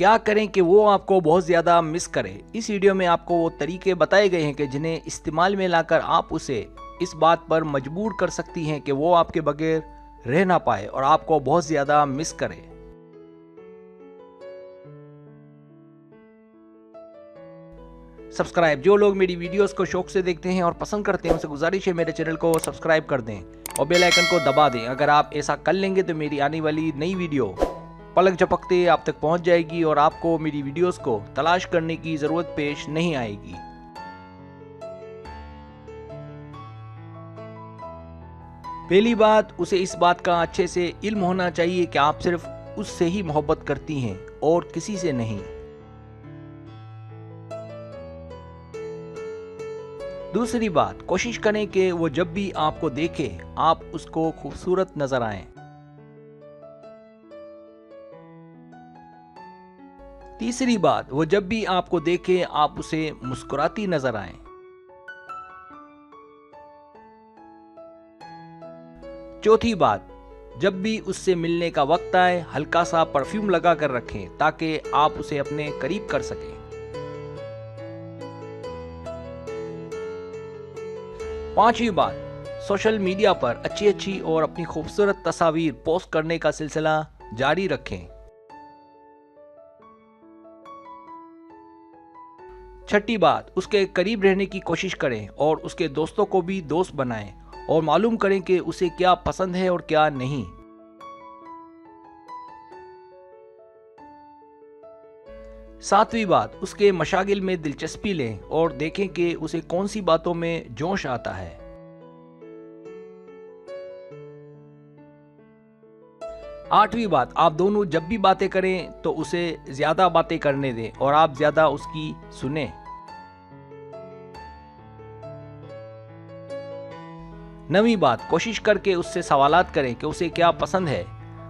क्या करें कि वो आपको बहुत ज़्यादा मिस करे। इस वीडियो में आपको वो तरीके बताए गए हैं कि जिन्हें इस्तेमाल में लाकर आप उसे इस बात पर मजबूर कर सकती हैं कि वो आपके बगैर रह ना पाए और आपको बहुत ज़्यादा मिस करे। सब्सक्राइब, जो लोग मेरी वीडियोस को शौक से देखते हैं और पसंद करते हैं उनसे गुजारिश है मेरे चैनल को सब्सक्राइब कर दें और बेल आइकन को दबा दें। अगर आप ऐसा कर लेंगे तो मेरी आने वाली नई वीडियो पलक झपकते आप तक पहुंच जाएगी और आपको मेरी वीडियोस को तलाश करने की ज़रूरत पेश नहीं आएगी। पहली बात, उसे इस बात का अच्छे से इल्म होना चाहिए कि आप सिर्फ उससे ही मोहब्बत करती हैं और किसी से नहीं। दूसरी बात, कोशिश करें कि वो जब भी आपको देखे आप उसको खूबसूरत नजर आएं। तीसरी बात, वो जब भी आपको देखे आप उसे मुस्कुराती नजर आएं। चौथी बात, जब भी उससे मिलने का वक्त आए हल्का सा परफ्यूम लगा कर रखें ताकि आप उसे अपने करीब कर सकें। पांचवी बात, सोशल मीडिया पर अच्छी और अपनी खूबसूरत तस्वीर पोस्ट करने का सिलसिला जारी रखें। छठी बात, उसके करीब रहने की कोशिश करें और उसके दोस्तों को भी दोस्त बनाएं और मालूम करें कि उसे क्या पसंद है और क्या नहीं। सातवीं बात, उसके मशागिल में दिलचस्पी लें और देखें कि उसे कौन सी बातों में जोश आता है। आठवीं बात, आप दोनों जब भी बातें करें तो उसे ज्यादा बातें करने दें और आप ज्यादा उसकी सुने। नवीं बात, कोशिश करके उससे सवालात करें कि उसे क्या पसंद है,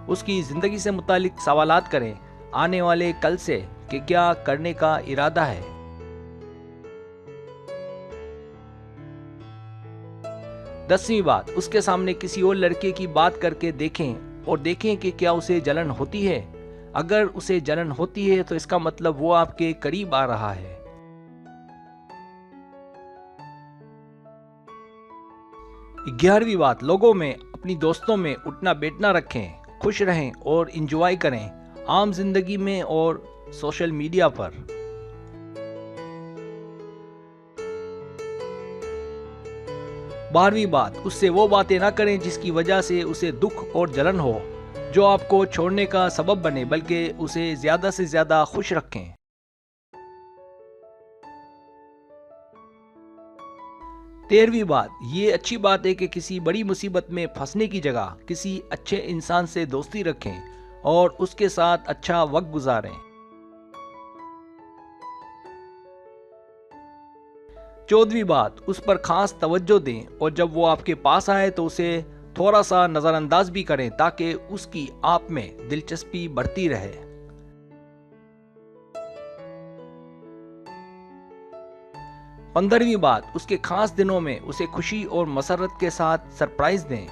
उसकी जिंदगी से मुतालिक सवालात करें, आने वाले कल से कि क्या करने का इरादा है। दसवीं बात, उसके सामने किसी और लड़के की बात करके देखें और देखें कि क्या उसे जलन होती है। अगर उसे जलन होती है तो इसका मतलब वो आपके करीब आ रहा है। 11वीं बात, लोगों में अपनी दोस्तों में उठना बैठना रखें, खुश रहें और इंजॉय करें, आम जिंदगी में और सोशल मीडिया पर। 12वीं बात, उससे वो बातें ना करें जिसकी वजह से उसे दुख और जलन हो, जो आपको छोड़ने का सबब बने, बल्कि उसे ज्यादा से ज्यादा खुश रखें। 13वीं बात, ये अच्छी बात है कि किसी बड़ी मुसीबत में फंसने की जगह किसी अच्छे इंसान से दोस्ती रखें और उसके साथ अच्छा वक्त गुजारें। 14वीं बात, उस पर खास तवज्जो दें और जब वो आपके पास आए तो उसे थोड़ा सा नजरअंदाज भी करें ताकि उसकी आप में दिलचस्पी बढ़ती रहे। 15वीं बात, उसके खास दिनों में उसे खुशी और मसरत के साथ सरप्राइज दें।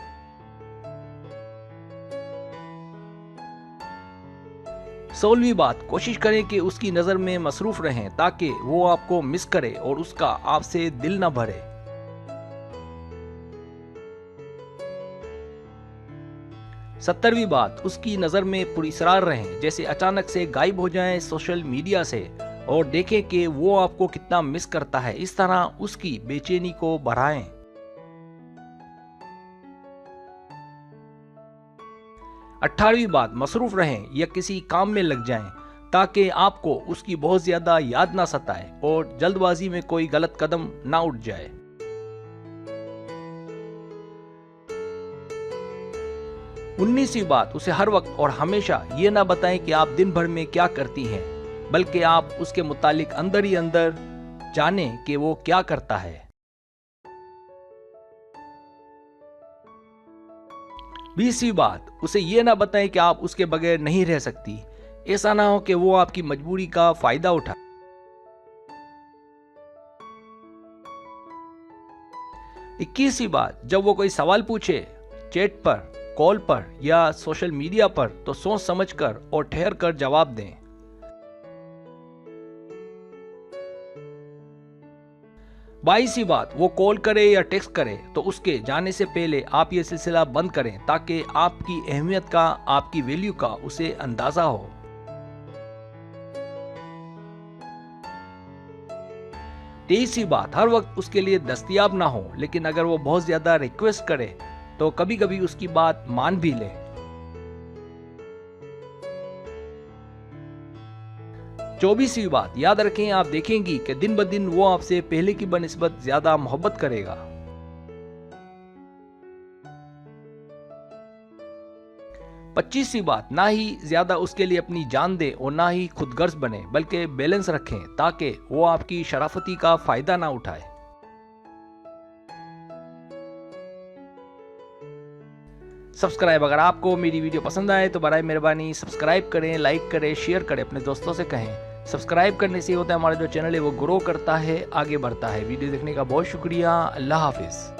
16वीं बात, कोशिश करें कि उसकी नजर में मसरूफ रहें ताकि वो आपको मिस करे और उसका आपसे दिल न भरे। 17वीं बात, उसकी नजर में पुरस्रार रहें, जैसे अचानक से गायब हो जाएं सोशल मीडिया से और देखें कि वो आपको कितना मिस करता है, इस तरह उसकी बेचैनी को बढ़ाएं। 18वीं बात, मसरूफ रहें या किसी काम में लग जाएं ताकि आपको उसकी बहुत ज्यादा याद ना सताए और जल्दबाजी में कोई गलत कदम ना उठ जाए। 19वीं बात, उसे हर वक्त और हमेशा ये ना बताएं कि आप दिन भर में क्या करती हैं, बल्कि आप उसके मुतालिक अंदर ही अंदर जानें कि वो क्या करता है। 20वीं बात, उसे ये ना बताएं कि आप उसके बगैर नहीं रह सकती, ऐसा ना हो कि वो आपकी मजबूरी का फायदा उठाए। 21वीं बात, जब वो कोई सवाल पूछे चैट पर, कॉल पर या सोशल मीडिया पर तो सोच समझकर और ठहर कर जवाब दें। 22वीं बात, वो कॉल करे या टेक्स्ट करे तो उसके जाने से पहले आप ये सिलसिला बंद करें ताकि आपकी अहमियत का, आपकी वैल्यू का उसे अंदाजा हो। 23वीं बात, हर वक्त उसके लिए दस्तयाब ना हो, लेकिन अगर वो बहुत ज्यादा रिक्वेस्ट करे तो कभी कभी उसकी बात मान भी ले। 24वीं बात, याद रखें आप देखेंगी कि दिन ब दिन वो आपसे पहले की बनिस्बत ज्यादा मोहब्बत करेगा। 25वीं बात, ना ही ज्यादा उसके लिए अपनी जान दे और ना ही खुदगर्ज बने, बल्कि बैलेंस रखें ताकि वो आपकी शराफती का फायदा ना उठाए। सब्सक्राइब, अगर आपको मेरी वीडियो पसंद आए तो बराए मेहरबानी सब्सक्राइब करें, लाइक करें, शेयर करें, अपने दोस्तों से कहें। सब्सक्राइब करने से होता है हमारा जो चैनल है वो ग्रो करता है, आगे बढ़ता है। वीडियो देखने का बहुत शुक्रिया। अल्लाह हाफिज।